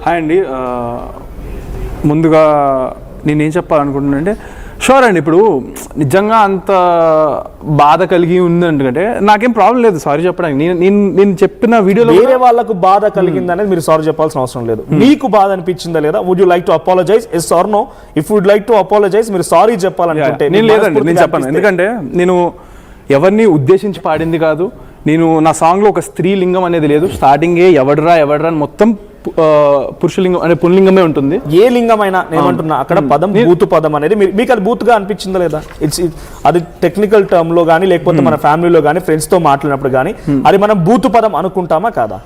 Hi అండి. ముందుగా నేనేం చెప్పాలనుకుంటున్నా అంటే షూర్ అండి, ఇప్పుడు నిజంగా అంత బాధ కలిగి ఉందంటే నాకేం ప్రాబ్లం లేదు సారీ చెప్పడానికి. నేను చెప్పిన వీడియోలో వేరే వాళ్ళకు బాధ కలిగింది అనేది మీరు సారీ చెప్పాల్సిన అవసరం లేదు. మీకు బాధ అనిపించిందా లేదా? Would you like to apologise? Yes or no? If would like to apologise, మీరు సారీ చెప్పాలనుకుంటే. నేను లేదండి, నేను చెప్పాను. ఎందుకంటే నేను ఎవరిని ఉద్దేశించి పాడింది కాదు. నేను నా సాంగ్లో ఒక స్త్రీలింగం అనేది లేదు. స్టార్టింగే ఎవడరా అని మొత్తం పురుషలింగం అనే పుల్లింగమే ఉంటుంది. ఏ లింగమైనా నేమంటున్నా అక్కడ పదం బూతు పదం అనేది మీకు అది బూతుగా అనిపించిందా లేదా? అది టెక్నికల్ టర్మ్ లో కానీ లేకపోతే మన ఫ్యామిలీలో కానీ ఫ్రెండ్స్ తో మాట్లాడినప్పుడు కానీ అది మనం బూతు పదం అనుకుంటామా కాదా?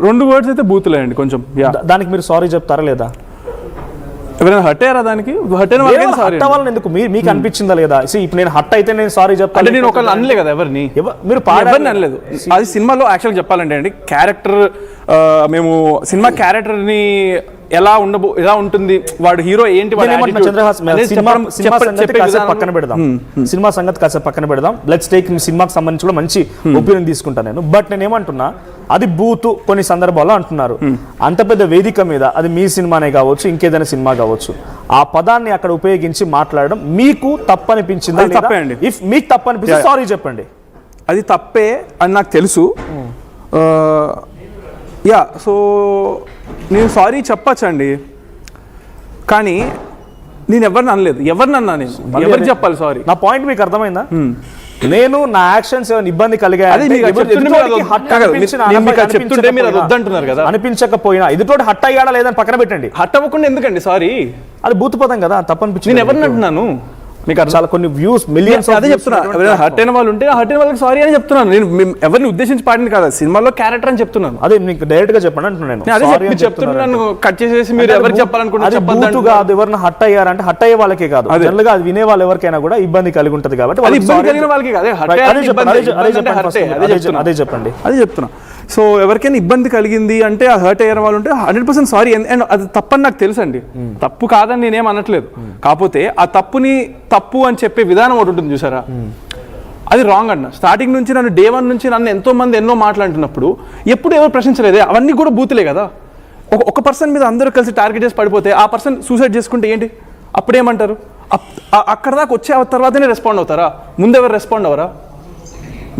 రెండు వర్డ్స్ అయితే బూతులే అండి కొంచెం. దానికి మీరు సారీ చెప్తారా లేదా? ఎవరైనా హట్ అయ్యారా? దానికి హట్ అయిన వాళ్ళని ఎందుకు మీకు అనిపించిందా లేదా? ఇప్పుడు నేను హట్ అయితే నేను సారీ చెప్తాను. నేను ఒకళ్ళు అనలే కదా ఎవరిని, మీరు ఎవరిని అనలేదు. అది సినిమాలో యాక్చువల్గా చెప్పాలంటే అండి, క్యారెక్టర్ మేము సినిమా క్యారెక్టర్ని ఎలా ఉంటుంది, వాడు హీరో ఏంటి, పక్కన పెడదాం. సినిమా సంగతి కాసేపు పక్కన పెడదాం. లెట్స్ టేక్ సినిమాకి సంబంధించి కూడా మంచి ఒపీనియన్ తీసుకుంటాను నేను. బట్ నేను ఏమంటున్నా, అది బూతు కొన్ని సందర్భాల్లో అంటున్నారు. అంత పెద్ద వేదిక మీద అది మీ సినిమానే కావచ్చు, ఇంకేదైనా సినిమా కావచ్చు, ఆ పదాన్ని అక్కడ ఉపయోగించి మాట్లాడడం మీకు తప్పనిపించిందా? తప్పే అండి. ఇఫ్ మీకు తప్పనిపిస్తే సారీ చెప్పండి. అది తప్పే అని నాకు తెలుసు. సో నేను సారీ చెప్పచ్చండి, కానీ నేను ఎవరిని అనలేదు. ఎవరిని అన్నా నేను ఎవరికి చెప్పాలి సారీ? నా పాయింట్ మీకు అర్థమైందా? నేను నా యాక్షన్స్ ఏమైనా ఇబ్బంది కలిగా అనిపించకపోయినా ఎదుటోటి హట్ అయ్యాడా లేదని పక్కన పెట్టండి. హట్ అవ్వకుండా ఎందుకండి సారీ? అది బూతు పదం కదా, తప్పనిపించింది. నేను ఎవరిని అంటున్నాను? మీకు చాలా కొన్ని వ్యూస్ మిలియన్స్ అదే చెప్తున్నా. ఎవరైనా హర్ట్ అయిన వాళ్ళు ఉంటే హర్ట్ అయిన వాళ్ళకి సారీ అని చెప్తున్నాను. నేను ఎవరిని ఉద్దేశించి పాడింది కదా, సినిమాలో క్యారెక్టర్ అని చెప్తున్నాను. అదే మీకు డైరెక్ట్ గా చెప్పండి అంటున్నాను. చెప్తున్నాను కట్ చేసేసి మీరు ఎవరు చెప్పాలనుకుంటే కాదు. ఎవరిని హట్ అయ్యారంటే హట్ అయ్యే వాళ్ళకే కాదు, జనరల్ గా అది వినే వాళ్ళు ఎవరికైనా కూడా ఇబ్బంది కలిగి ఉంటది కాబట్టి ఇబ్బంది కలిగిన వాళ్ళకి అదే చెప్తున్నా. సో ఎవరికైనా ఇబ్బంది కలిగింది అంటే ఆ హర్ట్ అయ్యే వాళ్ళు ఉంటే 100% సారీ. అండ్ అది తప్పని నాకు తెలుసు అండి, తప్పు కాదని నేనేం అనట్లేదు. కాకపోతే ఆ తప్పుని తప్పు అని చెప్పే విధానం ఒకటి ఉంటుంది చూసారా, అది రాంగ్ అన్న. స్టార్టింగ్ నుంచి నన్ను డే 1 నుంచి నన్ను ఎంతో మంది ఎన్నో మాట్లాడుతున్నప్పుడు ఎప్పుడు ఎవరు ప్రశ్నించలేదే. అవన్నీ కూడా బూతులే కదా. ఒక పర్సన్ మీద అందరూ కలిసి టార్గెట్ చేసి పడిపోతే ఆ పర్సన్ సూసైడ్ చేసుకుంటే ఏంటి? అప్పుడేమంటారు? అక్కడ దాకా వచ్చే తర్వాతనే రెస్పాండ్ అవుతారా? ముందు ఎవరు రెస్పాండ్ అవరా?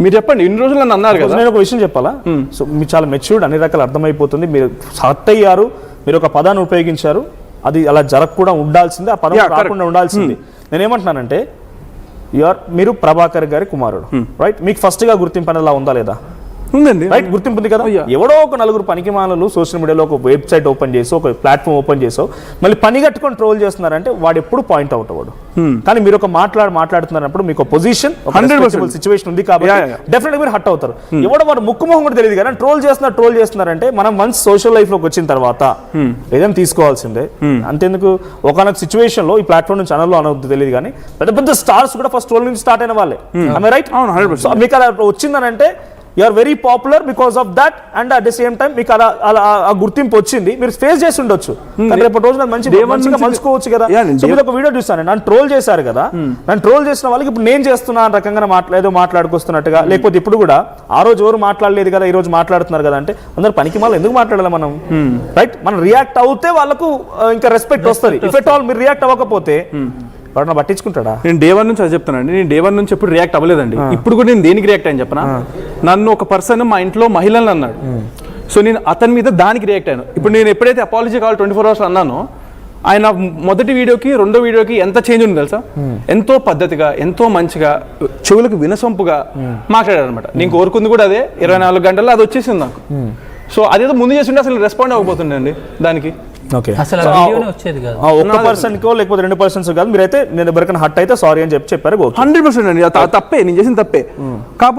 మీరు చెప్పండి. ఇన్ని రోజులు నన్ను అన్నారు కదా. నేను ఒక విషయం చెప్పాలా? సో మీరు చాలా మెచ్యూర్డ్, అన్ని రకాలు అర్థమైపోతుంది. మీరు హర్ట్ అయ్యారు, మీరు ఒక పదాన్ని ఉపయోగించారు, అది అలా జరగకుండా ఉండాల్సిందే, ఆ పదం రాకుండా ఉండాల్సింది. నేనేమంటున్నానంటే మీరు ప్రభాకర్ గారి కుమారుడు, రైట్? మీకు ఫస్ట్ గా గుర్తింపు అనేది అలా ఉందా లేదా? ఉందండి, రైట్, గుర్తింపు ఉంది కదా. ఎవడో ఒక నలుగురు పనికిమాలను సోషల్ మీడియాలో ఒక వెబ్సైట్ ఓపెన్ చేసో ఒక ప్లాట్ఫామ్ ఓపెన్ చేసో మళ్ళీ పని కట్టుకొని ట్రోల్ చేస్తున్నారంటే వాడు ఎప్పుడు పాయింట్ అవుట్ అవ్వడు. కానీ మీరు ఒక మాట్లాడుతున్నప్పుడు మీకు పొజిషన్ సిచ్యువేషన్ ఉంది కాబట్టి డెఫినెట్ గా మీరు హట్ అవుతారు. ఎవడో వాడు ముక్కు మొహం కూడా తెలియదు కానీ ట్రోల్ చేస్తున్నారంటే మనం వన్స్ సోషల్ లైఫ్ లోకి వచ్చిన తర్వాత ఏదైనా తీసుకోవాల్సిందే. అంతేందుకు ఒకనొక సిచ్యువేషన్ లో ఈ ప్లాట్ఫామ్ నుంచి ఛానల్లో అనవద్దు తెలియదు కానీ పెద్ద పెద్ద స్టార్స్ కూడా ఫస్ట్ ట్రోల్ నుంచి స్టార్ట్ అయిన వాళ్ళే. రైట్? మీకు అలా వచ్చిందనంటే you are very popular because of that, and at the same time మీకు అలా ఆ గుర్తింపు వచ్చింది, మీరు ఫేస్ చేసి ఉండొచ్చు. రేపటి రోజు మంచిగా మలుచుకోవచ్చు కదా. ఒక వీడియో చూస్తాను, నన్ను ట్రోల్ చేశారు కదా, నన్ను ట్రోల్ చేసిన వాళ్ళకి ఇప్పుడు నేను చేస్తున్నా రకంగా ఏదో మాట్లాడుకొస్తున్నట్టుగా, లేకపోతే ఇప్పుడు కూడా ఆ రోజు ఎవరు మాట్లాడలేదు కదా ఈ రోజు మాట్లాడుతున్నారు కదా అంటే అందరు పనికి మళ్ళీ ఎందుకు మాట్లాడాలి మనం? రైట్? మనం రియాక్ట్ అవుతే వాళ్ళకు ఇంకా రెస్పెక్ట్ వస్తుంది. ఇఫ్ ఎట్ ఆల్ మీరు రియాక్ట్ అవ్వకపోతే వాడు పట్టించుకుంటాడా? నేను డే 1 నుంచి అది చెప్తానండి. నేను డే 1 నుంచి ఎప్పుడు రియాక్ట్ అవ్వలేదండి. ఇప్పుడు కూడా నేను దేనికి రియాక్ట్ అని చెప్పనా, నన్ను ఒక పర్సన్ మా ఇంట్లో మహిళలు అన్నాడు, సో నేను అతని మీద దానికి రియాక్ట్ అయ్యాను. ఇప్పుడు నేను ఎప్పుడైతే అపాలజీ కావాలి 24 hours అన్నానో, ఆయన మొదటి వీడియోకి రెండో వీడియోకి ఎంత చేంజ్ ఉంది తెలుసా? ఎంతో పద్ధతిగా, ఎంతో మంచిగా, చెవులకు వినసొంపుగా మాట్లాడారు అనమాట. నేను కోరుకుంది కూడా అదే. 24 గంటల్లో అది వచ్చేసింది నాకు. సో అదేదో ముందు చేస్తుంటే అసలు రెస్పాండ్ అవ్వబోతుండే అండి దానికి. ఒక్క పర్సన్ కో లేకపోతే 2 persons కాదు, మీరైతే నేను ఎవరికైనా హట్ అయితే సారీ అని చెప్పారు. 100% అండి, తప్పే, నేను చేసిన తప్పే. కాకపోతే